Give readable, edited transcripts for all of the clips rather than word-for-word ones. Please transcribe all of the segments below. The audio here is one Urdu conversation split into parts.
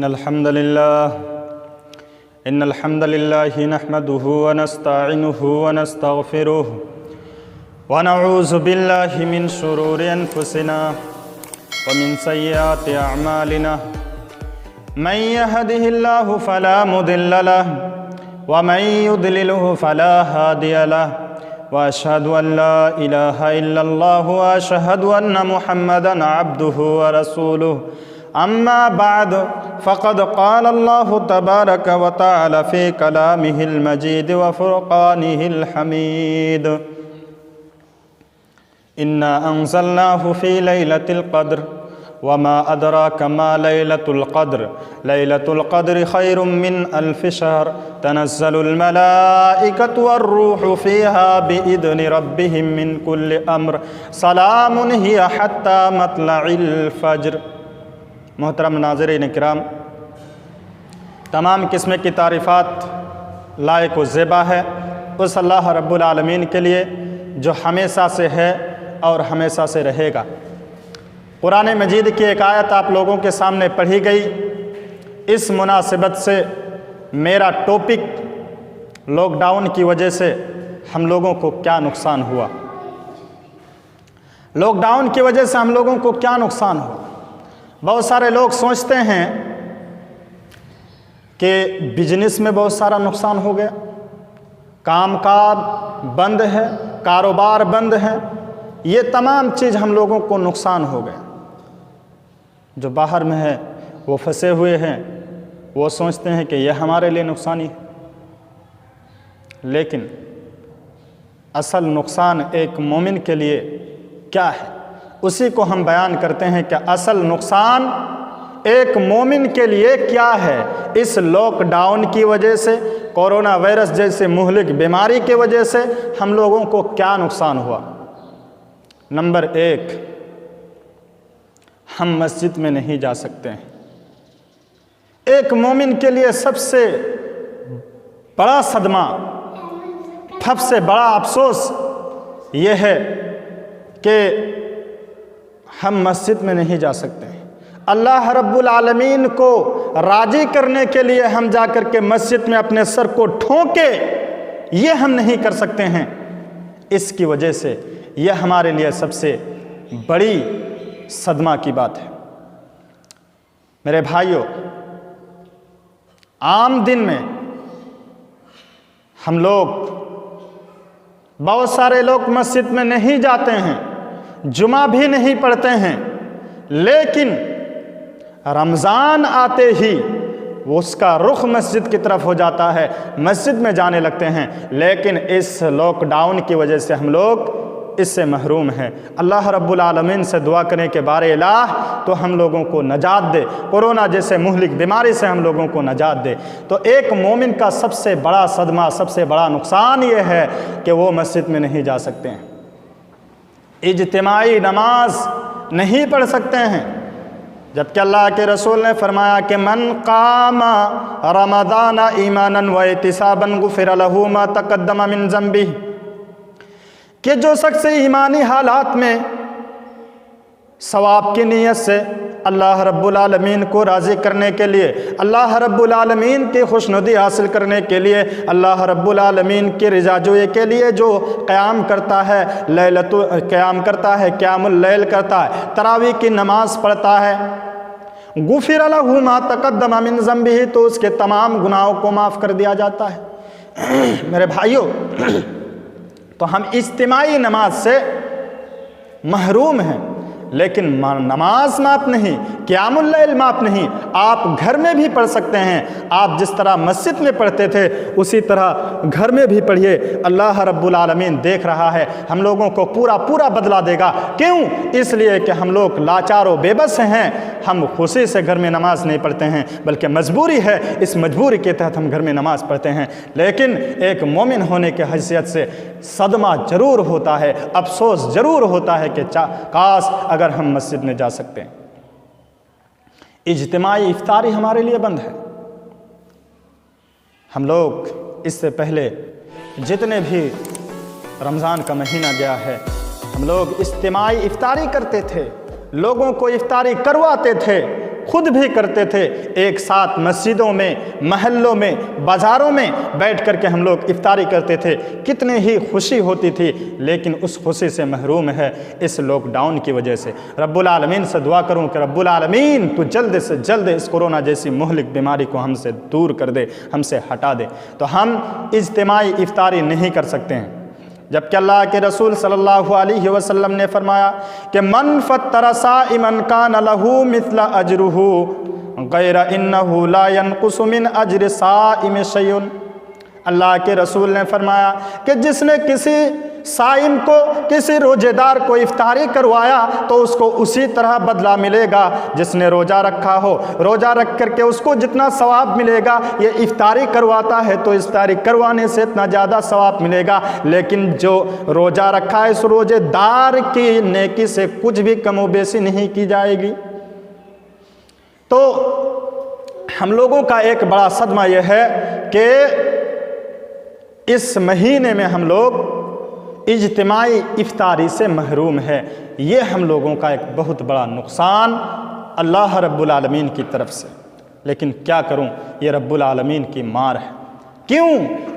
إن الحمد لله نحمده ونستعينه ونستغفره ونعوذ بالله من شرور أنفسنا ومن سيئات أعمالنا من يهده الله فلا مضل له ومن يضلله فلا هادي له وأشهد أن لا إله إلا الله وأشهد أن محمدًا عبده ورسوله أما بعد فقد قال الله تبارك وتعالى في كلامه المجيد وفرقانه الحميد إنا أنزلناه في ليلة القدر وما أدراك ما ليلة القدر ليلة القدر خير من ألف شهر تنزل الملائكة والروح فيها بإذن ربهم من كل أمر سلام هي حتى مطلع الفجر۔ محترم ناظرین کرام، تمام قسم کی تعریفات لائق و زیبا ہے اس اللہ رب العالمین کے لیے جو ہمیشہ سے ہے اور ہمیشہ سے رہے گا۔ قرآن مجید کی ایک آیت آپ لوگوں کے سامنے پڑھی گئی۔ اس مناسبت سے میرا ٹاپک لاک ڈاؤن کی وجہ سے ہم لوگوں کو کیا نقصان ہوا، لاک ڈاؤن کی وجہ سے ہم لوگوں کو کیا نقصان ہوا۔ بہت سارے لوگ سوچتے ہیں کہ بزنس میں بہت سارا نقصان ہو گیا، کام کاج بند ہے، کاروبار بند ہے، یہ تمام چیز ہم لوگوں کو نقصان ہو گیا۔ جو باہر میں ہے وہ پھنسے ہوئے ہیں، وہ سوچتے ہیں کہ یہ ہمارے لیے نقصانی ہے، لیکن اصل نقصان ایک مومن کے لیے کیا ہے اسی کو ہم بیان کرتے ہیں کہ اصل نقصان ایک مومن کے لیے کیا ہے۔ اس لاک ڈاؤن کی وجہ سے، کورونا وائرس جیسے مہلک بیماری کی وجہ سے ہم لوگوں کو کیا نقصان ہوا۔ نمبر 1، ہم مسجد میں نہیں جا سکتے ہیں۔ ایک مومن کے لیے سب سے بڑا صدمہ، سب سے بڑا افسوس یہ ہے کہ ہم مسجد میں نہیں جا سکتے ہیں۔ اللہ رب العالمین کو راضی کرنے کے لیے ہم جا کر کے مسجد میں اپنے سر کو ٹھونکے یہ ہم نہیں کر سکتے ہیں۔ اس کی وجہ سے یہ ہمارے لیے سب سے بڑی صدمہ کی بات ہے۔ میرے بھائیوں، عام دن میں ہم لوگ، بہت سارے لوگ مسجد میں نہیں جاتے ہیں، جمعہ بھی نہیں پڑھتے ہیں، لیکن رمضان آتے ہی وہ اس کا رخ مسجد کی طرف ہو جاتا ہے، مسجد میں جانے لگتے ہیں۔ لیکن اس لاک ڈاؤن کی وجہ سے ہم لوگ اس سے محروم ہیں۔ اللہ رب العالمین سے دعا کریں کہ بارے الہ تو ہم لوگوں کو نجات دے، کورونا جیسے مہلک بیماری سے ہم لوگوں کو نجات دے۔ تو ایک مومن کا سب سے بڑا صدمہ، سب سے بڑا نقصان یہ ہے کہ وہ مسجد میں نہیں جا سکتے ہیں، اجتماعی نماز نہیں پڑھ سکتے ہیں، جبکہ اللہ کے رسول نے فرمایا کہ من قام رمضان ایمانا و احتسابا غفر له ما تقدم من ذنبه، کہ جو شخص ایمانی حالات میں ثواب کی نیت سے اللہ رب العالمین کو راضی کرنے کے لیے، اللہ رب العالمین کی خوشنودی حاصل کرنے کے لیے، اللہ رب العالمین کی رضا جوئی کے لیے جو قیام کرتا ہے، قیام اللیل کرتا ہے، تراویح کی نماز پڑھتا ہے، غفر له ما تقدم من ذنبه، تو اس کے تمام گناہوں کو معاف کر دیا جاتا ہے۔ میرے بھائیوں، تو ہم اجتماعی نماز سے محروم ہیں، لیکن نماز معاف نہیں، قیام اللیل معاف نہیں۔ آپ گھر میں بھی پڑھ سکتے ہیں، آپ جس طرح مسجد میں پڑھتے تھے اسی طرح گھر میں بھی پڑھیے۔ اللہ رب العالمین دیکھ رہا ہے، ہم لوگوں کو پورا بدلہ دے گا۔ کیوں؟ اس لیے کہ ہم لوگ لاچار و بے بس ہیں، ہم خوشی سے گھر میں نماز نہیں پڑھتے ہیں، بلکہ مجبوری ہے، اس مجبوری کے تحت ہم گھر میں نماز پڑھتے ہیں۔ لیکن ایک مومن ہونے کی حیثیت سے صدمہ ضرور ہوتا ہے، افسوس ضرور ہوتا ہے کہ کاش اگر ہم مسجد میں جا سکتے ہیں۔ اجتماعی افطاری ہمارے لیے بند ہے۔ ہم لوگ اس سے پہلے جتنے بھی رمضان کا مہینہ گیا ہے، ہم لوگ اجتماعی افطاری کرتے تھے، لوگوں کو افطاری کرواتے تھے، خود بھی کرتے تھے، ایک ساتھ مسجدوں میں، محلوں میں، بازاروں میں بیٹھ کر کے ہم لوگ افطاری کرتے تھے، کتنے ہی خوشی ہوتی تھی، لیکن اس خوشی سے محروم ہے اس لاک ڈاؤن کی وجہ سے۔ رب العالمین سے دعا کروں کہ رب العالمین تو جلد سے جلد اس کورونا جیسی مہلک بیماری کو ہم سے دور کر دے، ہم سے ہٹا دے۔ تو ہم اجتماعی افطاری نہیں کر سکتے ہیں، جبکہ اللہ کے رسول صلی اللہ علیہ وسلم نے فرمایا کہ من فطر صائما کان لہ مثل اجرہ غیر انہ لا ینقص من اجر صائم شیء۔ اللہ کے رسول نے فرمایا کہ جس نے کسی صائم کو، کسی روزے دار کو افطاری کروایا تو اس کو اسی طرح بدلہ ملے گا جس نے روزہ رکھا ہو۔ روزہ رکھ کر کے اس کو جتنا ثواب ملے گا، یہ افطاری کرواتا ہے تو افطاری کروانے سے اتنا زیادہ ثواب ملے گا، لیکن جو روزہ رکھا ہے اس روزے دار کی نیکی سے کچھ بھی کم و بیشی نہیں کی جائے گی۔ تو ہم لوگوں کا ایک بڑا صدمہ یہ ہے کہ اس مہینے میں ہم لوگ اجتماعی افطاری سے محروم ہے۔ یہ ہم لوگوں کا ایک بہت بڑا نقصان اللہ رب العالمین کی طرف سے، لیکن کیا کروں، یہ رب العالمین کی مار ہے۔ کیوں؟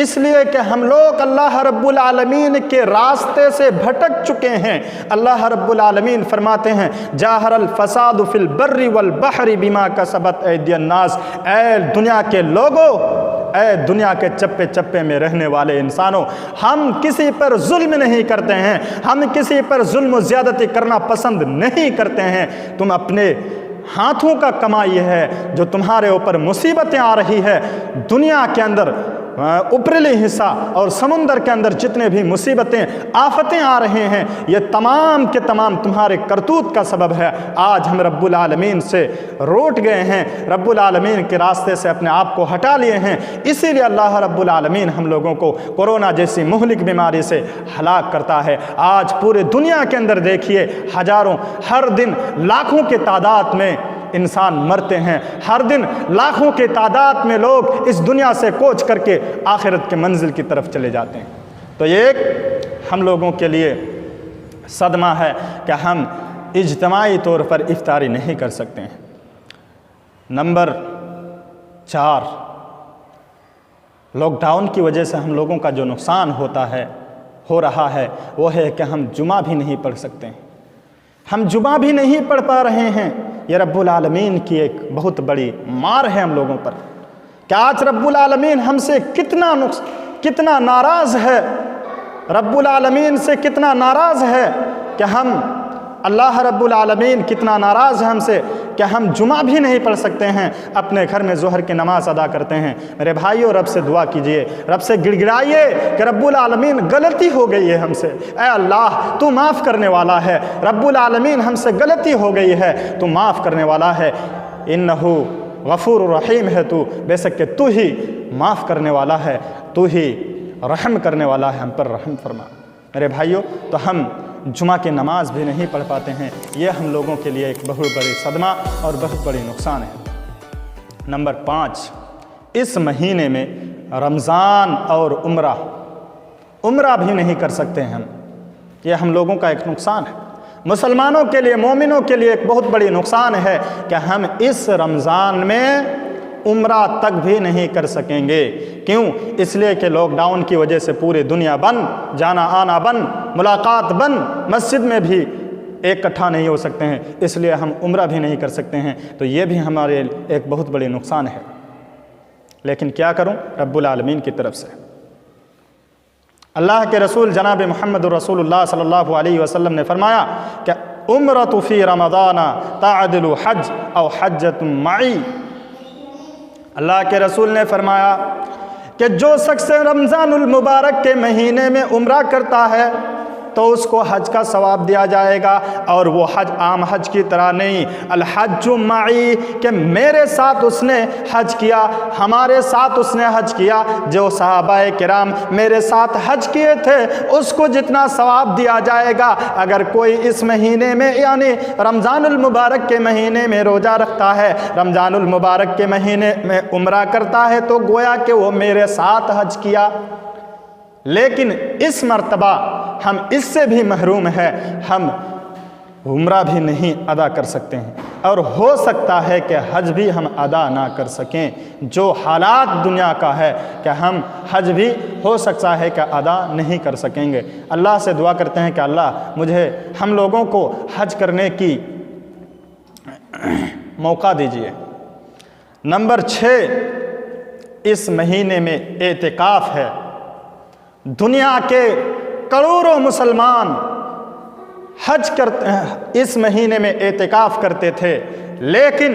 اس لیے کہ ہم لوگ اللہ رب العالمین کے راستے سے بھٹک چکے ہیں۔ اللہ رب العالمین فرماتے ہیں ظاہر الفساد فی البر والبحر بما کسبت ایدی الناس۔ اے دنیا کے لوگوں، اے دنیا کے چپے چپے میں رہنے والے انسانوں، ہم کسی پر ظلم نہیں کرتے ہیں، ہم کسی پر ظلم و زیادتی کرنا پسند نہیں کرتے ہیں۔ تم اپنے ہاتھوں کا کمائی ہے جو تمہارے اوپر مصیبتیں آ رہی ہے، دنیا کے اندر اوپرلی حصہ اور سمندر کے اندر جتنے بھی مصیبتیں، آفتیں آ رہے ہیں، یہ تمام کے تمام تمہارے کرتوت کا سبب ہے۔ آج ہم رب العالمین سے روٹ گئے ہیں، رب العالمین کے راستے سے اپنے آپ کو ہٹا لیے ہیں، اسی لیے اللہ رب العالمین ہم لوگوں کو کورونا جیسی مہلک بیماری سے ہلاک کرتا ہے۔ آج پورے دنیا کے اندر دیکھیے، ہزاروں، ہر دن لاکھوں کے تعداد میں انسان مرتے ہیں، ہر دن لاکھوں کی تعداد میں لوگ اس دنیا سے کوچ کر کے آخرت کے منزل کی طرف چلے جاتے ہیں۔ تو یہ ایک ہم لوگوں کے لیے صدمہ ہے کہ ہم اجتماعی طور پر افطاری نہیں کر سکتے ہیں۔ نمبر 4، لاک ڈاؤن کی وجہ سے ہم لوگوں کا جو نقصان ہو رہا ہے وہ ہے کہ ہم جمعہ بھی نہیں پڑھ سکتے ہیں، ہم جمعہ بھی نہیں پڑھ پا رہے ہیں۔ یہ رب العالمین کی ایک بہت بڑی مار ہے ہم لوگوں پر کہ آج رب العالمین ہم سے کتنا ناراض ہے، رب العالمین سے کتنا ناراض ہے کہ ہم، اللہ رب العالمین کتنا ناراض ہے ہم سے کہ ہم جمعہ بھی نہیں پڑھ سکتے ہیں، اپنے گھر میں ظہر کی نماز ادا کرتے ہیں۔ میرے بھائیوں، رب سے دعا کیجئے، رب سے گڑ گڑائیے کہ رب العالمین غلطی ہو گئی ہے ہم سے، اے اللہ تو معاف کرنے والا ہے، رب العالمین ہم سے غلطی ہو گئی ہے، تو معاف کرنے والا ہے، انہ غفور الرحیم ہے تو، بے شک کہ تو ہی معاف کرنے والا ہے، تو ہی رحم کرنے والا ہے، ہم پر رحم فرما۔ میرے بھائیوں، تو ہم جمعہ کی نماز بھی نہیں پڑھ پاتے ہیں، یہ ہم لوگوں کے لیے ایک بہت بڑی صدمہ اور بہت بڑی نقصان ہے۔ نمبر 5، اس مہینے میں رمضان اور عمرہ بھی نہیں کر سکتے ہیں ہم، یہ ہم لوگوں کا ایک نقصان ہے۔ مسلمانوں کے لیے، مومنوں کے لیے ایک بہت بڑی نقصان ہے کہ ہم اس رمضان میں عمرہ تک بھی نہیں کر سکیں گے۔ کیوں؟ اس لیے کہ لاک ڈاؤن کی وجہ سے پوری دنیا بند، جانا آنا بند، ملاقات بند، مسجد میں بھی اکٹھا نہیں ہو سکتے ہیں، اس لیے ہم عمرہ بھی نہیں کر سکتے ہیں، تو یہ بھی ہمارے ایک بہت بڑی نقصان ہے۔ لیکن کیا کروں، رب العالمین کی طرف سے اللہ کے رسول جناب محمد رسول اللہ صلی اللہ علیہ وسلم نے فرمایا کہ عمرۃ فی رمضان تعدل حج او حجۃ معی۔ اللہ کے رسول نے فرمایا کہ جو شخص رمضان المبارک کے مہینے میں عمرہ کرتا ہے تو اس کو حج کا ثواب دیا جائے گا، اور وہ حج عام حج کی طرح نہیں، الحج معی، کہ میرے ساتھ اس نے حج کیا، ہمارے ساتھ اس نے حج کیا، جو صحابہ کرام میرے ساتھ حج کیے تھے اس کو جتنا ثواب دیا جائے گا۔ اگر کوئی اس مہینے میں یعنی رمضان المبارک کے مہینے میں روزہ رکھتا ہے، رمضان المبارک کے مہینے میں عمرہ کرتا ہے، تو گویا کہ وہ میرے ساتھ حج کیا۔ لیکن اس مرتبہ ہم اس سے بھی محروم ہیں، ہم عمرہ بھی نہیں ادا کر سکتے ہیں، اور ہو سکتا ہے کہ حج بھی ہم ادا نہ کر سکیں۔ جو حالات دنیا کا ہے کہ ہم حج بھی ہو سکتا ہے کہ ادا نہیں کر سکیں گے۔ اللہ سے دعا کرتے ہیں کہ اللہ مجھے ہم لوگوں کو حج کرنے کی موقع دیجیے۔ نمبر 6، اس مہینے میں اعتکاف ہے۔ دنیا کے کروڑوں مسلمان حج کرتے اس مہینے میں اعتکاف کرتے تھے، لیکن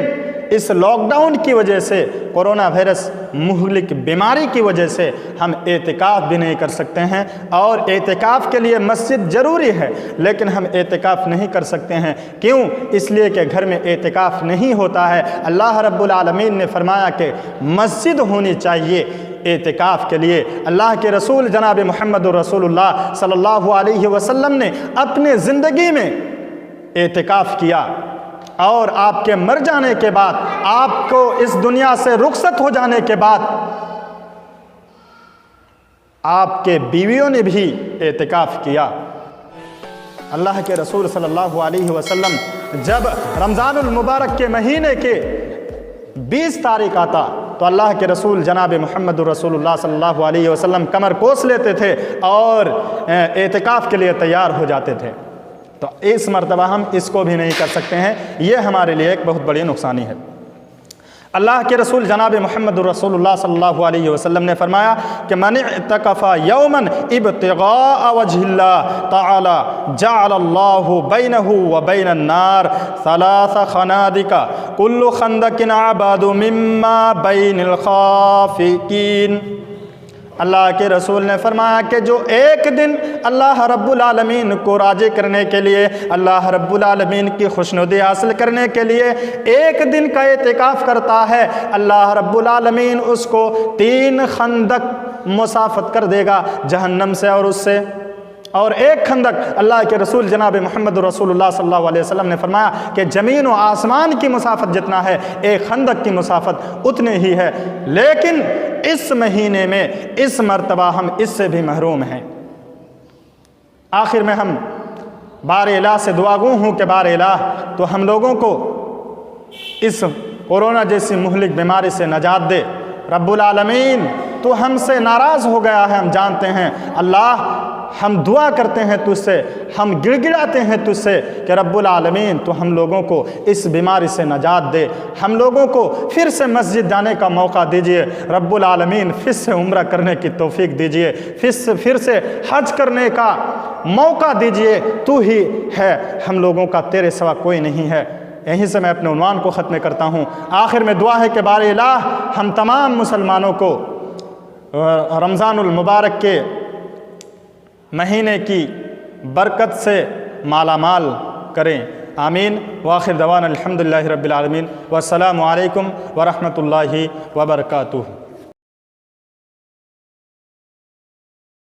اس لاک ڈاؤن کی وجہ سے، کورونا وائرس مہلک بیماری کی وجہ سے ہم اعتکاف بھی نہیں کر سکتے ہیں، اور اعتکاف کے لیے مسجد ضروری ہے، لیکن ہم اعتکاف نہیں کر سکتے ہیں۔ کیوں؟ اس لیے کہ گھر میں اعتکاف نہیں ہوتا ہے۔ اللہ رب العالمین نے فرمایا کہ مسجد ہونی چاہیے اعتکاف کے لیے۔ اللہ کے رسول جناب محمد رسول اللہ صلی اللہ علیہ وسلم نے اپنے زندگی میں اعتکاف کیا، اور آپ کے مر جانے کے بعد، آپ کو اس دنیا سے رخصت ہو جانے کے بعد، آپ کے بیویوں نے بھی اعتکاف کیا۔ اللہ کے رسول صلی اللہ علیہ وسلم جب رمضان المبارک کے مہینے کے 20 تاریخ آتا تو اللہ کے رسول جناب محمد رسول اللہ صلی اللہ علیہ وسلم کمر کوس لیتے تھے اور اعتکاف کے لیے تیار ہو جاتے تھے۔ تو اس مرتبہ ہم اس کو بھی نہیں کر سکتے ہیں، یہ ہمارے لیے ایک بہت بڑی نقصانی ہے۔ اللہ کے رسول جناب محمد رسول اللہ صلی اللہ علیہ وسلم نے فرمایا کہ من اعتکف یوما ابتغاء وجہ اللہ تعالی جعل اللہ بینہ وبین النار 3 خنادق کل خندق ابعد مما بین الخافقین۔ اللہ کے رسول نے فرمایا کہ جو ایک دن اللہ رب العالمین کو راضی کرنے کے لیے، اللہ رب العالمین کی خوشنودی حاصل کرنے کے لیے ایک دن کا اعتکاف کرتا ہے، اللہ رب العالمین اس کو 3 خندق مسافت کر دے گا جہنم سے اور اس سے۔ اور ایک خندق، اللہ کے رسول جناب محمد رسول اللہ صلی اللہ علیہ وسلم نے فرمایا کہ زمین و آسمان کی مسافت جتنا ہے، ایک خندق کی مسافت اتنے ہی ہے۔ لیکن اس مہینے میں اس مرتبہ ہم اس سے بھی محروم ہیں۔ آخر میں ہم بار الہ سے دعا گو ہوں کہ بار الہ تو ہم لوگوں کو اس کورونا جیسی مہلک بیماری سے نجات دے۔ رب العالمین تو ہم سے ناراض ہو گیا ہے، ہم جانتے ہیں۔ اللہ ہم دعا کرتے ہیں تجھ سے، ہم گڑ گڑاتے ہیں تجھ سے کہ رب العالمین تو ہم لوگوں کو اس بیماری سے نجات دے، ہم لوگوں کو پھر سے مسجد جانے کا موقع دیجئے، رب العالمین پھر سے عمرہ کرنے کی توفیق دیجئے، پھر سے حج کرنے کا موقع دیجئے۔ تو ہی ہے، ہم لوگوں کا تیرے سوا کوئی نہیں ہے۔ یہیں سے میں اپنے عنوان کو ختم کرتا ہوں۔ آخر میں دعا ہے کہ بار الہ ہم تمام مسلمانوں کو رمضان المبارک کے مہینے کی برکت سے مالا مال کریں، آمین۔ وآخر دعوانا الحمدللہ رب العالمین، والسلام علیکم ورحمۃ اللہ وبرکاتہ۔